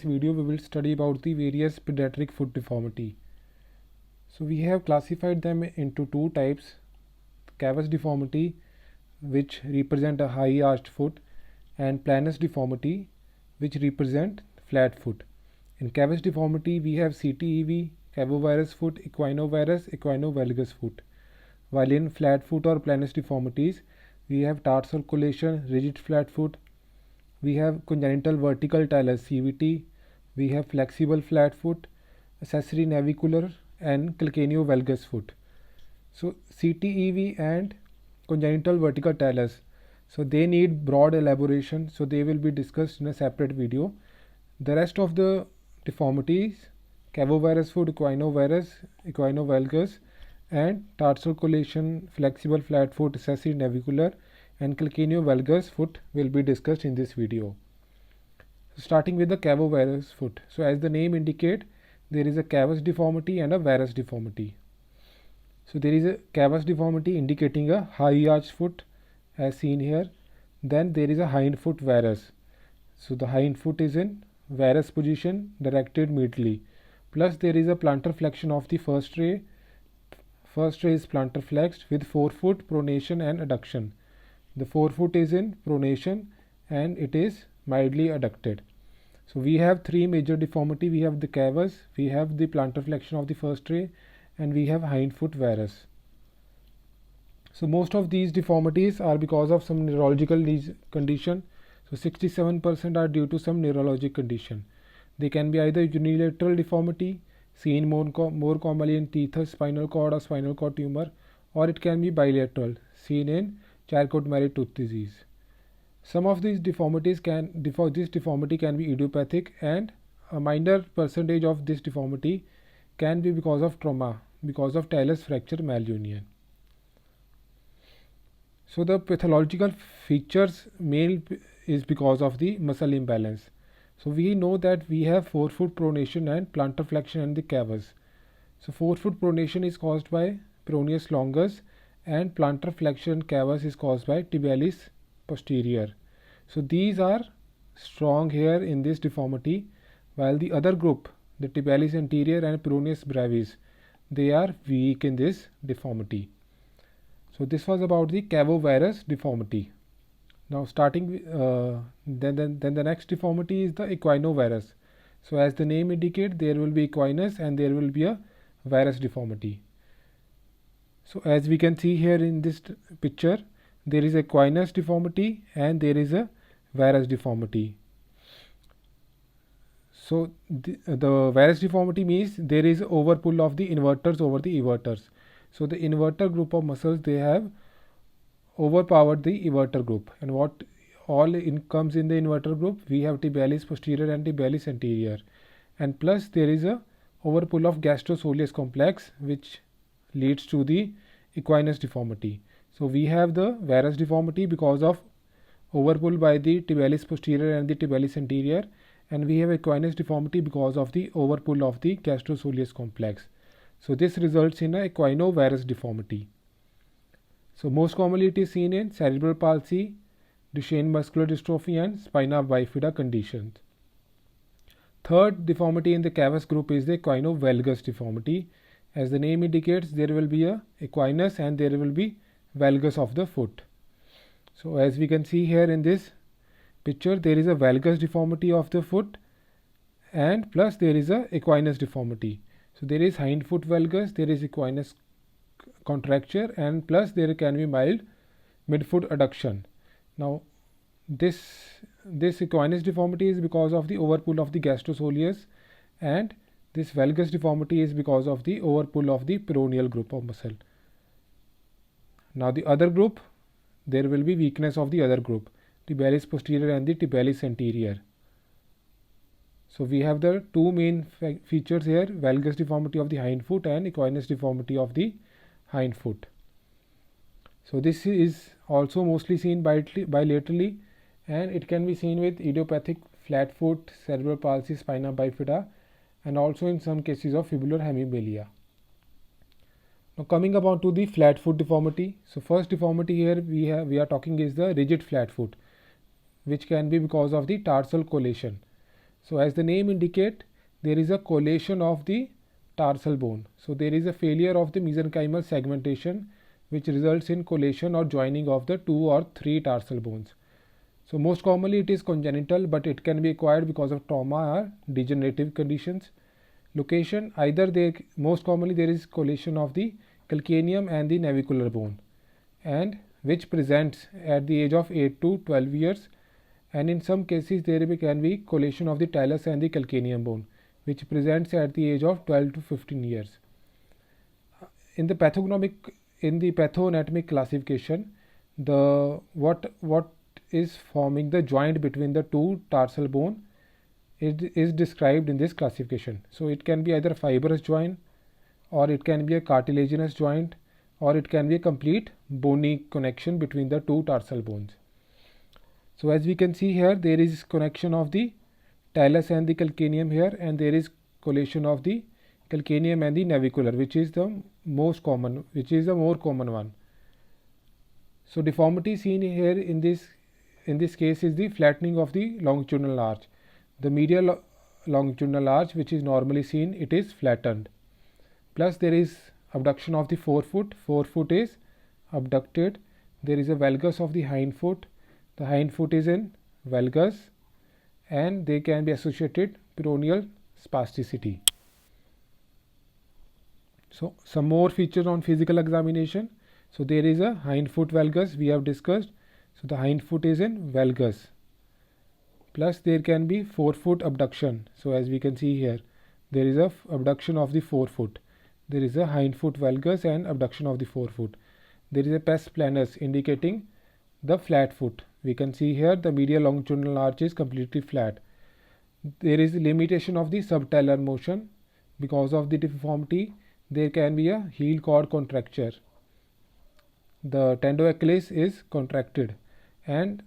This video we will study about the various pediatric foot deformity. So we have classified them into two types: cavus deformity, which represent a high arched foot, and planus deformity, which represent flat foot. In cavus deformity we have CTEV, cavovarus foot, equinovarus, equinovalgus foot. While in flat foot or planus deformities we have tarsal collation, rigid flat foot, we have congenital vertical talus CVT, we have flexible flat foot, accessory navicular, and calcaneovalgus foot. So CTEV and congenital vertical talus, so they need broad elaboration, so they will be discussed in a separate video. The rest of the deformities, cavovarus foot, equinovarus, equinovalgus, and tarsal collation, flexible flat foot, accessory navicular, and calcaneovalgus foot will be discussed in this video. So starting with the cavovarus foot. So as the name indicate, there is a cavus deformity and a varus deformity. So there is a cavus deformity indicating a high arched foot as seen here. Then there is a hind foot varus. So the hind foot is in varus position directed medially. Plus there is a plantar flexion of the first ray. First ray is plantar flexed with forefoot pronation and adduction. The forefoot is in pronation and it is mildly adducted. So we have three major deformity. We have the cavus, we have the plantar flexion of the first ray, and we have hind foot varus. So most of these deformities are because of some neurological condition. So 67% are due to some neurologic condition. They can be either unilateral deformity, seen more commonly in teethus, spinal cord, or spinal cord tumor, or it can be bilateral, seen in Charcot-Marie tooth disease. Some of these deformities this deformity can be idiopathic, and a minor percentage of this deformity can be because of trauma, because of talus fracture malunion. So the pathological features mainly is because of the muscle imbalance. So we know that we have forefoot pronation and plantar flexion and the cavus. So forefoot pronation is caused by peroneus longus, and plantar flexion cavus is caused by tibialis posterior. So these are strong here in this deformity, while the other group, the tibialis anterior and peroneus brevis, they are weak in this deformity. So this was about the cavovarus deformity. Now starting then the next deformity is the equinovarus. So as the name indicate, there will be equinus and there will be a varus deformity. So as we can see here in this picture, there is a equinus deformity and there is a varus deformity. So the varus deformity means there is overpull of the inverters over the everters. So the inverter group of muscles, they have overpowered the everter group, and what all comes in the inverter group, we have tibialis posterior and tibialis anterior, and plus there is a overpull of gastrosoleus complex which leads to the equinus deformity. So we have the varus deformity because of overpull by the tibialis posterior and the tibialis anterior, and we have equinus deformity because of the overpull of the gastrosoleus complex. So this results in a equinovarus deformity. So most commonly it is seen in cerebral palsy, Duchenne muscular dystrophy, and spina bifida conditions. Third deformity in the cavus group is the equinovalgus deformity. As the name indicates, there will be a equinus and there will be valgus of the foot. So as we can see here in this picture, there is a valgus deformity of the foot, and plus there is a equinus deformity. So there is hind foot valgus, there is equinus contracture, and plus there can be mild midfoot adduction. Now this equinus deformity is because of the overpull of the gastrosoleus, and this valgus deformity is because of the overpull of the peroneal group of muscle. Now the other group, there will be weakness of the other group, tibialis posterior and the tibialis anterior. So we have the two main features here: valgus deformity of the hind foot and equinus deformity of the hind foot. So this is also mostly seen bilaterally, and it can be seen with idiopathic flat foot, cerebral palsy, spina bifida, and also in some cases of fibular hemimelia. Now coming about to the flat foot deformity. So first deformity here we are talking is the rigid flat foot, which can be because of the tarsal collation. So as the name indicate, there is a collation of the tarsal bone. So there is a failure of the mesenchymal segmentation which results in collation or joining of the 2 or 3 tarsal bones. So most commonly it is congenital, but it can be acquired because of trauma or degenerative conditions. Location, most commonly there is collation of the calcaneum and the navicular bone, and which presents at the age of 8 to 12 years, and in some cases there can be collation of the talus and the calcaneum bone, which presents at the age of 12 to 15 years. In the pathoanatomic classification, what is forming the joint between the 2 tarsal bone is described in this classification. So it can be either fibrous joint, or it can be a cartilaginous joint, or it can be a complete bony connection between the 2 tarsal bones. So as we can see here, there is connection of the talus and the calcaneum here, and there is collation of the calcaneum and the navicular, which is the more common one. So deformity seen here in this case is the flattening of the longitudinal arch. The medial longitudinal arch, which is normally seen, it is flattened. Plus there is abduction of the forefoot. Forefoot is abducted. There is a valgus of the hindfoot. The hindfoot is in valgus, and they can be associated peroneal spasticity. So some more features on physical examination. So there is a hindfoot valgus we have discussed. So the hindfoot is in valgus. Plus there can be forefoot abduction. So as we can see here, there is a abduction of the forefoot. There is a hindfoot valgus and abduction of the forefoot. There is a pes planus indicating the flat foot. We can see here the medial longitudinal arch is completely flat. There is limitation of the subtalar motion. Because of the deformity, there can be a heel cord contracture. The tendoachilles is contracted, and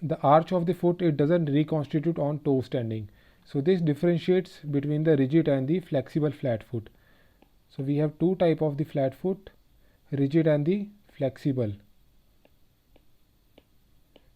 the arch of the foot, it doesn't reconstitute on toe standing. So this differentiates between the rigid and the flexible flat foot. So we have 2 type of the flat foot, rigid and the flexible.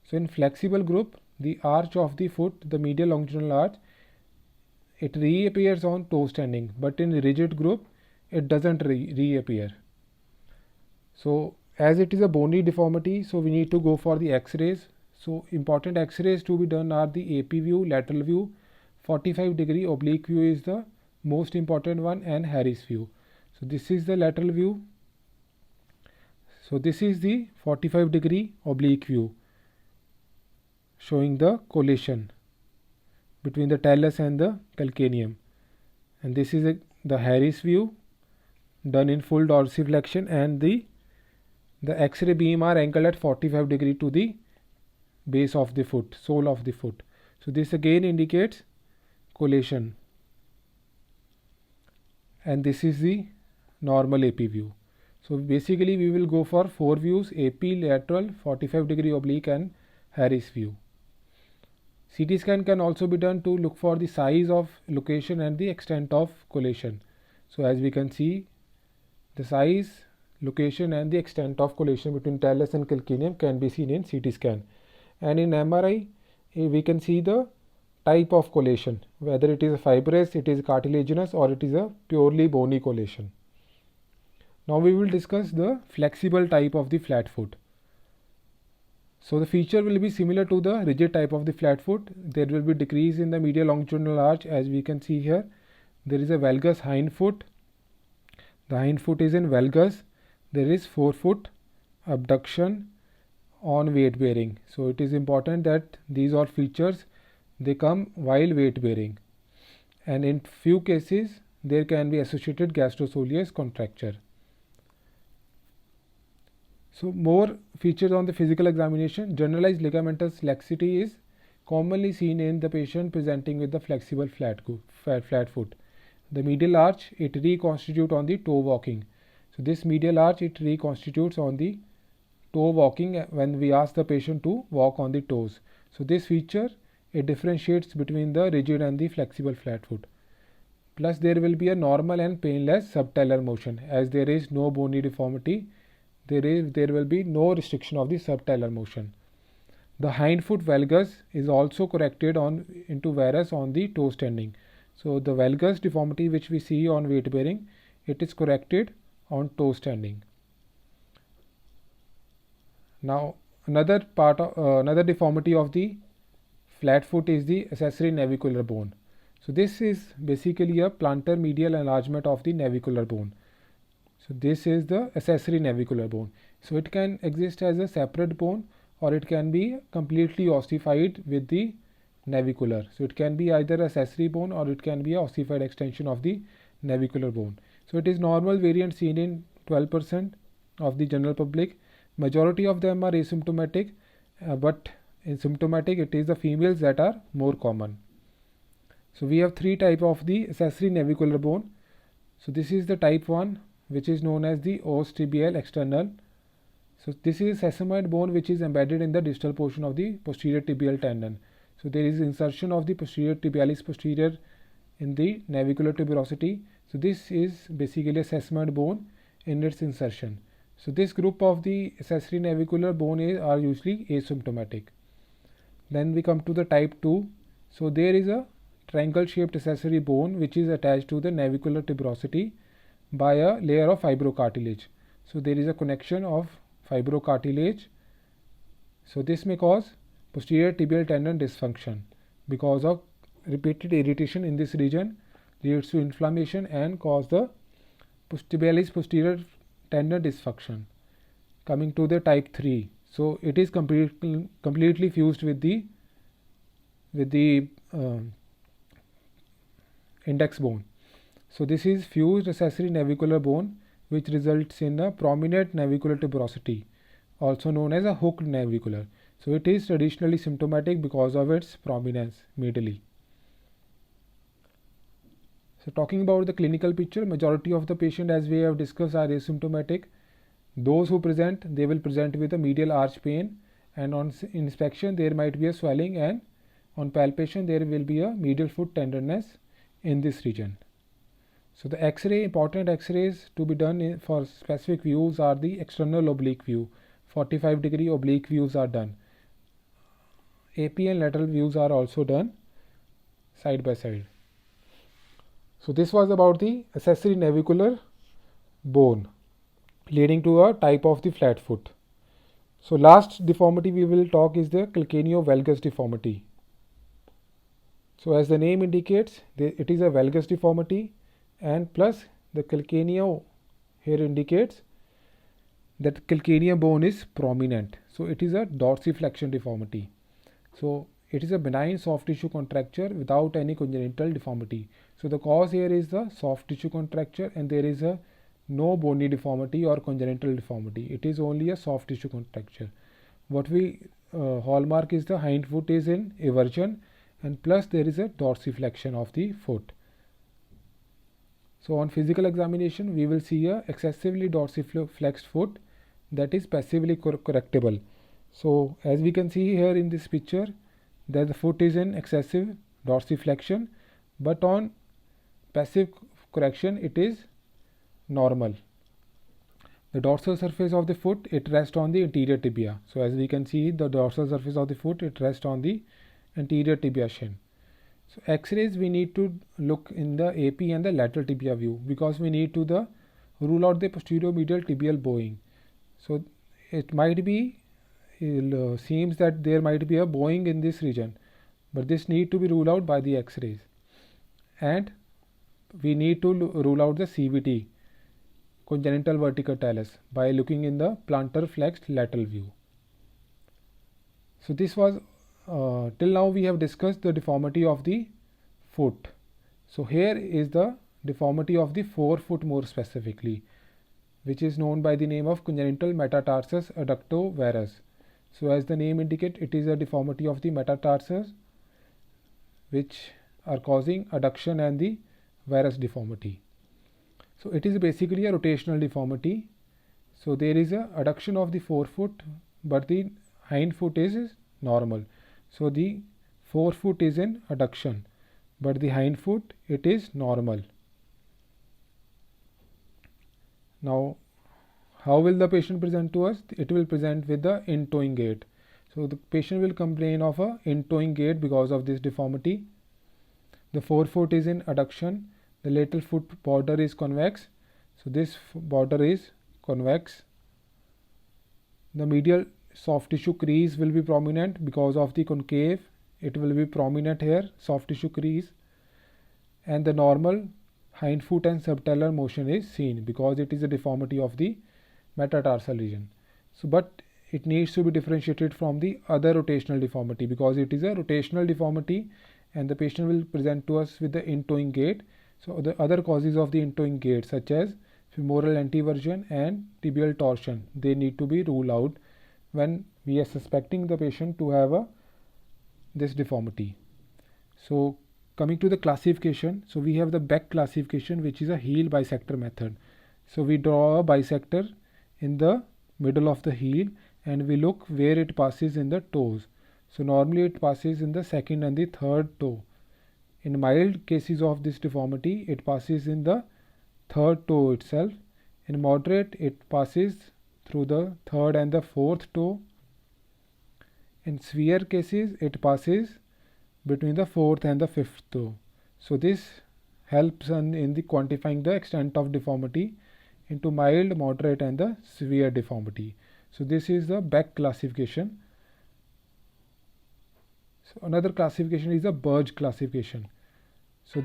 So in flexible group, the arch of the foot, the medial longitudinal arch, it reappears on toe standing, but in rigid group it doesn't reappear. So as it is a bony deformity, so we need to go for the X-rays. So important X-rays to be done are the AP view, lateral view, 45-degree oblique view is the most important one, and Harris view. So this is the lateral view. So this is the 45-degree oblique view, showing the collation between the talus and the calcaneum. And this is the Harris view done in full dorsiflexion, and the X-ray beam are angled at 45 degree to the base of the foot, sole of the foot. So this again indicates collation, and this is the normal AP view. So basically we will go for 4 views: AP, lateral, 45 degree oblique, and Harris view. CT scan can also be done to look for the size of location and the extent of collation. So as we can see, the size, location and the extent of collation between talus and calcaneum can be seen in CT scan. And in MRI, we can see the type of collation, whether it is a fibrous, it is cartilaginous, or it is a purely bony collation. Now we will discuss the flexible type of the flat foot. So the feature will be similar to the rigid type of the flat foot. There will be decrease in the medial longitudinal arch, as we can see here. There is a valgus hindfoot. The hindfoot is in valgus. There is forefoot abduction on weight bearing. So it is important that these all features, they come while weight bearing. And in few cases there can be associated gastrosolius contracture. So more features on the physical examination. Generalized ligamentous laxity is commonly seen in the patient presenting with the flexible flat foot. The medial arch, it reconstitutes on the toe walking. So this medial arch, it reconstitutes on the toe walking when we ask the patient to walk on the toes. So this feature, it differentiates between the rigid and the flexible flat foot. Plus there will be a normal and painless subtalar motion. As there is no bony deformity, there will be no restriction of the subtalar motion. The hind foot valgus is also corrected into varus on the toe standing. So the valgus deformity which we see on weight bearing, it is corrected on toe standing. Now another deformity of the flat foot is the accessory navicular bone. So this is basically a plantar medial enlargement of the navicular bone. So this is the accessory navicular bone. So it can exist as a separate bone, or it can be completely ossified with the navicular. So it can be either accessory bone, or it can be a ossified extension of the navicular bone. So it is normal variant seen in 12% of the general public. Majority of them are asymptomatic, but in symptomatic it is the females that are more common. So we have three types of the accessory navicular bone. So this is the type 1, which is known as the os tibial external. So this is sesamoid bone which is embedded in the distal portion of the posterior tibial tendon. So there is insertion of the posterior tibialis posterior in the navicular tuberosity. So this is basically a sesamoid bone in its insertion. So this group of the accessory navicular bone are usually asymptomatic. Then we come to the type 2. So there is a triangle shaped accessory bone which is attached to the navicular tuberosity by a layer of fibrocartilage. So there is a connection of fibrocartilage. So this may cause posterior tibial tendon dysfunction because of repeated irritation in this region leads to inflammation and cause the tibialis posterior tendon dysfunction. Coming to the type 3. So it is completely fused with the index bone. So this is fused accessory navicular bone which results in a prominent navicular tuberosity, also known as a hooked navicular. So it is traditionally symptomatic because of its prominence medially. So talking about the clinical picture, majority of the patient, as we have discussed, are asymptomatic. Those who present, they will present with a medial arch pain, and on inspection there might be a swelling, and on palpation there will be a medial foot tenderness in this region. So the X-ray, important X-rays to be done for specific views are the external oblique view. 45-degree oblique views are done. AP and lateral views are also done side by side. So this was about the accessory navicular bone leading to a type of the flat foot. So last deformity we will talk is the calcaneovalgus deformity. So as the name indicates, it is a valgus deformity, and plus the calcaneo here indicates that calcaneal bone is prominent. So it is a dorsiflexion deformity. So it is a benign soft tissue contracture without any congenital deformity. So the cause here is the soft tissue contracture, and there is no bony deformity or congenital deformity. It is only a soft tissue contracture. What we hallmark is the hind foot is in eversion, and plus there is a dorsiflexion of the foot. So on physical examination we will see a excessively dorsiflexed foot that is passively correctable. So as we can see here in this picture, that the foot is in excessive dorsiflexion, but on passive correction it is normal. The dorsal surface of the foot, it rests on the anterior tibia. So as we can see, the dorsal surface of the foot, it rests on the anterior tibia shin. So X-rays we need to look in the AP and the lateral tibia view, because we need to rule out the posterior medial tibial bowing. So it might be seems that there might be a bowing in this region, but this need to be ruled out by the X-rays, and we need to rule out the CVT, congenital vertical talus, by looking in the plantar flexed lateral view. So this was till now we have discussed the deformity of the foot. So here is the deformity of the forefoot more specifically, which is known by the name of congenital metatarsus adducto varus. So as the name indicates, it is a deformity of the metatarsus which are causing adduction and the varus deformity. So it is basically a rotational deformity. So there is a adduction of the forefoot, but the hind foot is normal. So the forefoot is in adduction, but the hind foot, it is normal. Now how will the patient present to us? It will present with the in-toeing gait. So the patient will complain of a in-toeing gait because of this deformity. The forefoot is in adduction. The lateral foot border is convex. So this border is convex. The medial soft tissue crease will be prominent because of the concave. It will be prominent here, soft tissue crease. And the normal hind foot and subtalar motion is seen because it is a deformity of the metatarsal region. So, but it needs to be differentiated from the other rotational deformity because it is a rotational deformity and the patient will present to us with the in-toeing gait. So, the other causes of the in-toeing gait such as femoral anteversion and tibial torsion, they need to be ruled out when we are suspecting the patient to have this deformity. So, coming to the classification, so we have the Beck classification, which is a heel bisector method. So we draw a bisector in the middle of the heel and we look where it passes in the toes. So normally it passes in the second and the third toe. In mild cases of this deformity, it passes in the third toe itself. In moderate, it passes through the third and the fourth toe. In severe cases, it passes between the fourth and the fifth toe. So this helps in the quantifying the extent of deformity into mild, moderate and the severe deformity. So this is the Beck classification. So another classification is the Burge classification. So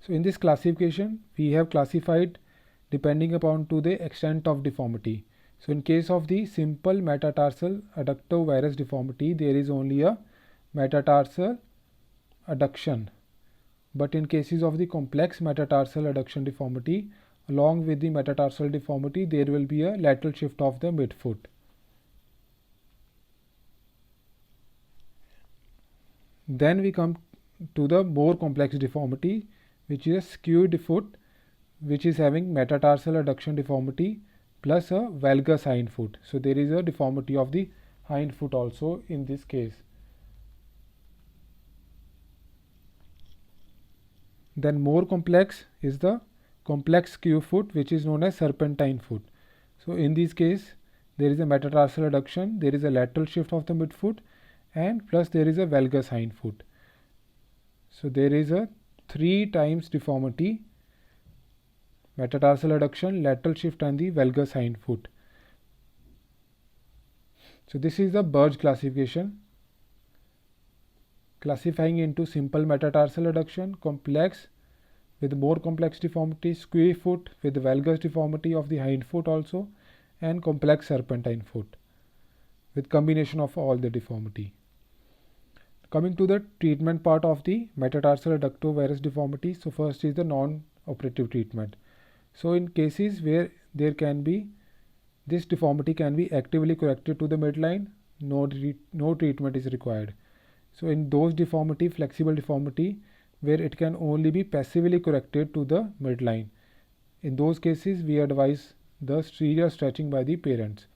in this classification we have classified depending upon to the extent of deformity. So in case of the simple metatarsal adductovarus deformity, there is only a metatarsal adduction. But in cases of the complex metatarsal adduction deformity, along with the metatarsal deformity, there will be a lateral shift of the midfoot. Then we come to the more complex deformity, which is a skewed foot, which is having metatarsal adduction deformity plus a valgus hind foot. So there is a deformity of the hind foot also in this case. Then more complex is the complex skew foot, which is known as serpentine foot. So in this case, there is a metatarsal adduction, there is a lateral shift of the midfoot, and plus there is a valgus hind foot. So there is a 3 times deformity: metatarsal adduction, lateral shift and the valgus hind foot. So this is the Burge classification, classifying into simple metatarsal adduction, complex with more complex deformity, skew foot with valgus deformity of the hind foot also, and complex serpentine foot with combination of all the deformity. Coming to the treatment part of the metatarsal adductovarus deformity, so first is the non-operative treatment. So in cases where there can be this deformity can be actively corrected to the midline, no treatment is required. So in those deformity, flexible deformity, where it can only be passively corrected to the midline, in those cases we advise the serious stretching by the parents.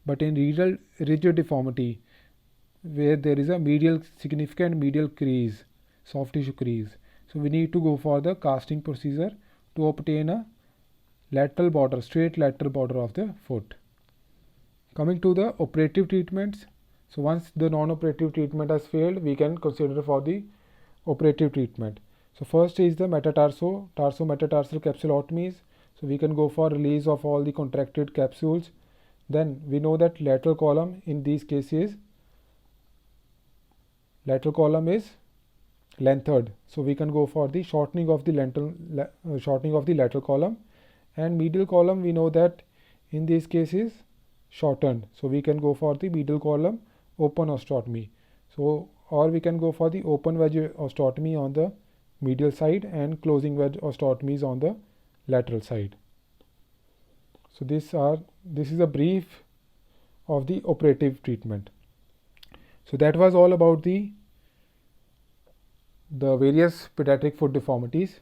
But in rigid deformity, where there is a significant medial crease, soft tissue crease, so we need to go for the casting procedure to obtain a lateral border, straight lateral border of the foot. Coming to the operative treatments, so once the non-operative treatment has failed, we can consider for the operative treatment. So first is the tarso-metatarsal capsulotomies. So we can go for release of all the contracted capsules. Then we know that lateral column in these cases, lateral column is lengthened, so we can go for the shortening of the lateral column, and medial column we know that in these cases shortened, so we can go for the medial column open osteotomy. So or we can go for the open wedge osteotomy on the medial side and closing wedge osteotomies on the lateral side. So this is a brief of the operative treatment. So that was all about the various pediatric foot deformities.